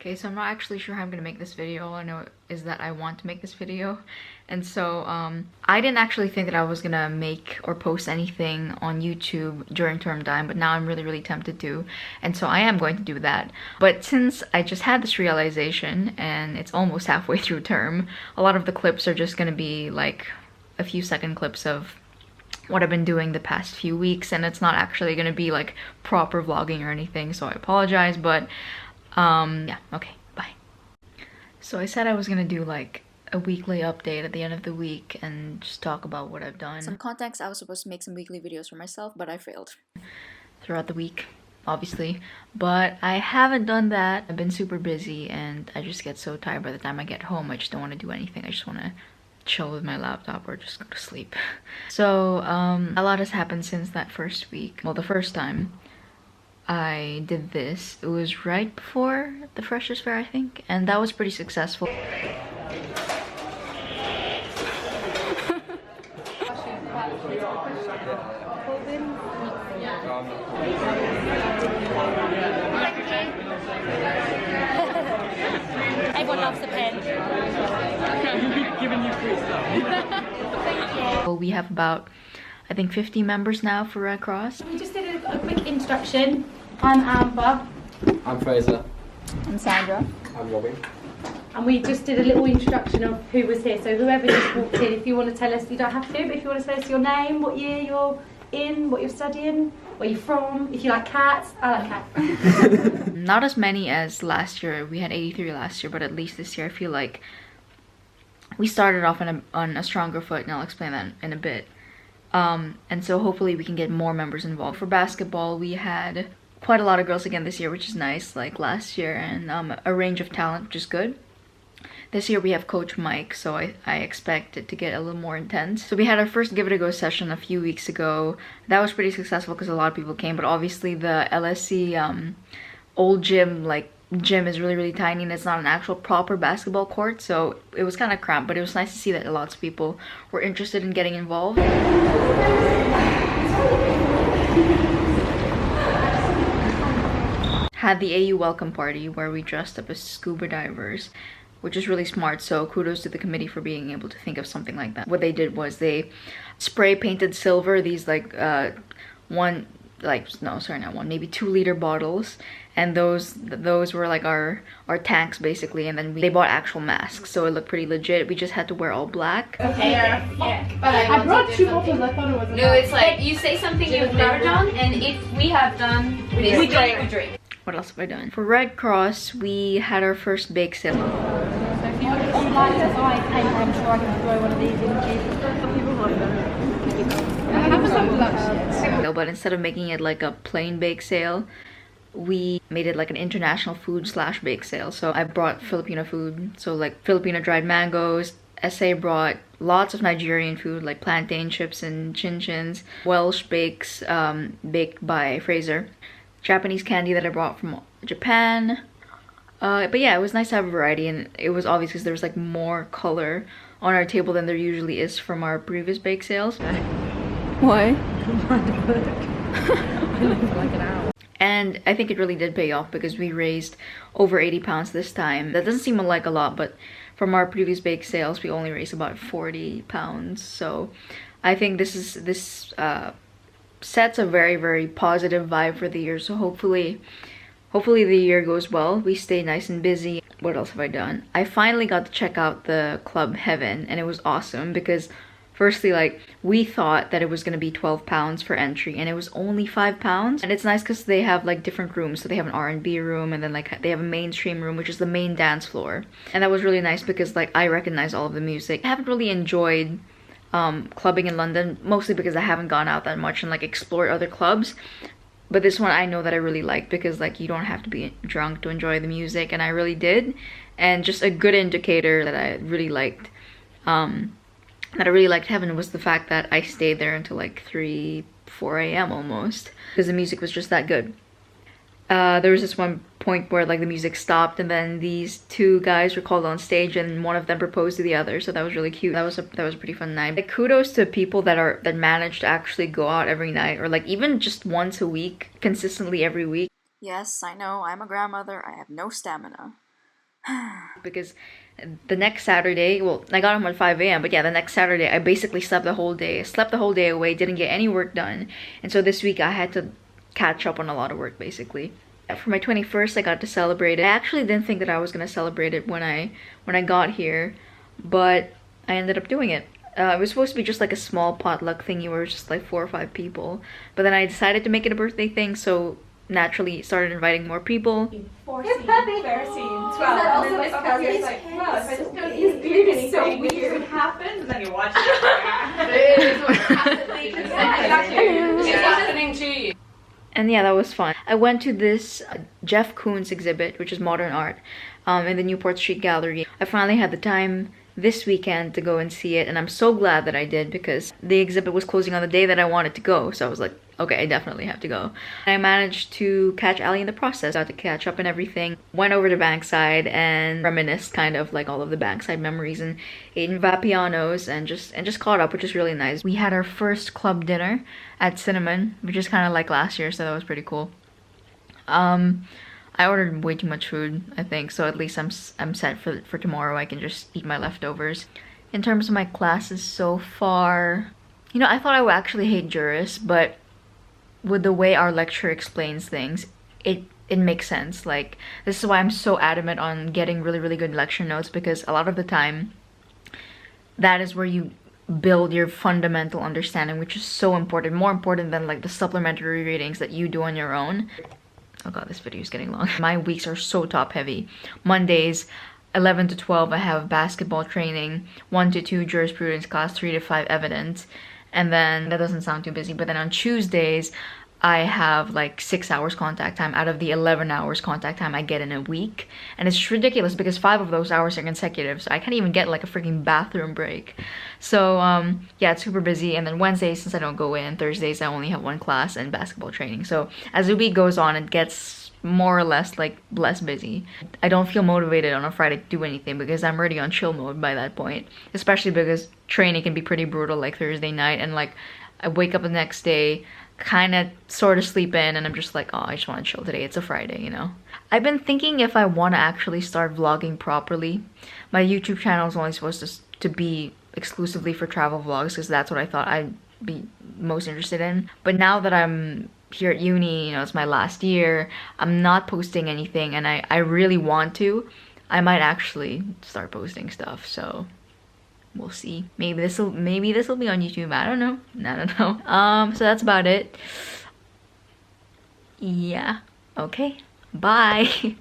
Okay, so I'm not actually sure how I'm gonna make this video. All I know is that I want to make this video. And so I didn't actually think that I was gonna make or post anything on YouTube during term time, but now I'm really tempted to. And so I am going to do that. But since I just had this realization and it's almost halfway through term, a lot of the clips are just gonna be like a few second clips of what I've been doing the past few weeks, and it's not actually gonna be like proper vlogging or anything, so I apologize, but yeah, okay, bye. So I said I was gonna do like a weekly update at the end of the week and just talk about what I've done. Some context, I was supposed to make some weekly videos for myself, but I failed throughout the week, obviously. But I haven't done that. I've been super busy and I just get so tired by the time I get home. I just don't want to do anything. I just want to chill with my laptop or just go to sleep. So a lot has happened since that first week. Well, the first time I did this, it was right before the Freshers Fair, I think, and that was pretty successful. Everyone loves the pen. Giving you free stuff. Thank you. We have about, I think, 50 members now for Red Cross. We just did a quick introduction. I'm Amber. I'm Fraser. I'm Sandra. I'm Robin. And we just did a little introduction of who was here. So whoever just walked in, if you want to tell us, you don't have to, but if you want to tell us your name, what year you're in, what you're studying, where you're from, if you like cats. I like cats. Not as many as last year. We had 83 last year, but at least this year I feel like we started off on a stronger foot, and I'll explain that in a bit. And so hopefully we can get more members involved. For basketball, we had quite a lot of girls again this year, which is nice, like last year, and a range of talent, which is good. This year we have Coach Mike, so I expect it to get a little more intense. So we had our first Give It A Go session a few weeks ago. That was pretty successful because a lot of people came, but obviously the LSC old gym is really tiny, and it's not an actual proper basketball court, so it was kind of cramped, but it was nice to see that lots of people were interested in getting involved. Had the AU welcome party where we dressed up as scuba divers, which is really smart, so kudos to the committee for being able to think of something like that. What they did was they spray painted silver these like maybe 2 liter bottles, and those were like our tanks basically, and then they bought actual masks, so it looked pretty legit. We just had to wear all black. Okay. Yeah. But I brought 2 bottles, I thought it was no, it's like you say something you've never done, and if we have done, we drink. What else have I done? For Red Cross, we had our first bake sale. So if you like to buy paper, I'm sure I can throw one of these in. But instead of making it like a plain bake sale, we made it like an international food / bake sale. So I brought Filipino food, so like Filipino dried mangoes. SA brought lots of Nigerian food like plantain chips and chin-chins. Welsh bakes baked by Fraser. Japanese candy that I brought from Japan. But yeah, it was nice to have a variety, and it was obvious because there was like more color on our table than there usually is from our previous bake sales. Why? And I think it really did pay off because we raised over 80 pounds this time. That doesn't seem like a lot, but from our previous bake sales, we only raised about 40 pounds. So I think this sets a very positive vibe for the year. So hopefully the year goes well. We stay nice and busy. What else have I done? I finally got to check out the Club Heaven, and it was awesome because firstly, like, we thought that it was gonna be 12 pounds for entry, and it was only 5 pounds. And it's nice because they have like different rooms. So they have an R&B room, and then like they have a mainstream room, which is the main dance floor. And that was really nice because like I recognize all of the music. I haven't really enjoyed clubbing in London, mostly because I haven't gone out that much and like explored other clubs. But this one I know that I really liked because like you don't have to be drunk to enjoy the music, and I really did. And just a good indicator that I really liked Heaven was the fact that I stayed there until like 3-4 a.m. almost, because the music was just that good. There was this one point where like the music stopped, and then these 2 guys were called on stage, and one of them proposed to the other, so that was really cute. That was a pretty fun night. Like, kudos to people that manage to actually go out every night, or like even just once a week, consistently every week. Yes, I know, I'm a grandmother, I have no stamina. because the next Saturday, well, I got home at 5 a.m. but yeah, the next Saturday I basically slept the whole day. I slept the whole day away, didn't get any work done, and so this week I had to catch up on a lot of work basically. For my 21st, I got to celebrate it. I actually didn't think that I was gonna celebrate it when I got here, but I ended up doing it. It was supposed to be just like a small potluck thingy where it was just like 4 or 5 people, but then I decided to make it a birthday thing, so naturally started inviting more people. 14, 13, 12. And then my cousin's like, well, if I just don't use beard, it's so weird. What happens? And then you watch it. It is what happens. It's happening to you. And yeah, that was fun. I went to this Jeff Koons exhibit, which is modern art, in the Newport Street Gallery. I finally had the time this weekend to go and see it, and I'm so glad that I did because the exhibit was closing on the day that I wanted to go, so I was like, okay, I definitely have to go. I managed to catch Ali in the process, got to catch up and everything. Went over to Bankside and reminisced kind of like all of the Bankside memories and ate Vapiano's and just caught up, which is really nice. We had our first club dinner at Cinnamon, which is kind of like last year, so that was pretty cool. I ordered way too much food, I think, so at least I'm set for tomorrow. I can just eat my leftovers. In terms of my classes so far, you know, I thought I would actually hate juris, but with the way our lecturer explains things, it makes sense. Like, this is why I'm so adamant on getting really good lecture notes, because a lot of the time, that is where you build your fundamental understanding, which is so important, more important than like the supplementary readings that you do on your own. Oh god, this video is getting long. My weeks are so top heavy. Mondays, 11 to 12, I have basketball training, 1 to 2 jurisprudence class, 3 to 5 evidence, and then that doesn't sound too busy, but then on Tuesdays, I have like 6 hours contact time out of the 11 hours contact time I get in a week. And it's ridiculous because 5 of those hours are consecutive, so I can't even get like a freaking bathroom break. So yeah, it's super busy. And then Wednesdays, since I don't go in, Thursdays I only have 1 class and basketball training. So as the week goes on, it gets more or less like less busy. I don't feel motivated on a Friday to do anything because I'm already on chill mode by that point, especially because training can be pretty brutal like Thursday night, and like I wake up the next day, kind of sort of sleep in, and I'm just like, oh, I just want to chill today. It's a Friday, you know. I've been thinking if I want to actually start vlogging properly. My YouTube channel is only supposed to be exclusively for travel vlogs because that's what I thought I'd be most interested in. But now that I'm here at uni, you know, it's my last year, I'm not posting anything, and I really want to. I might actually start posting stuff, so we'll see. Maybe this will be on YouTube. I don't know. So that's about it. Yeah. Okay. Bye.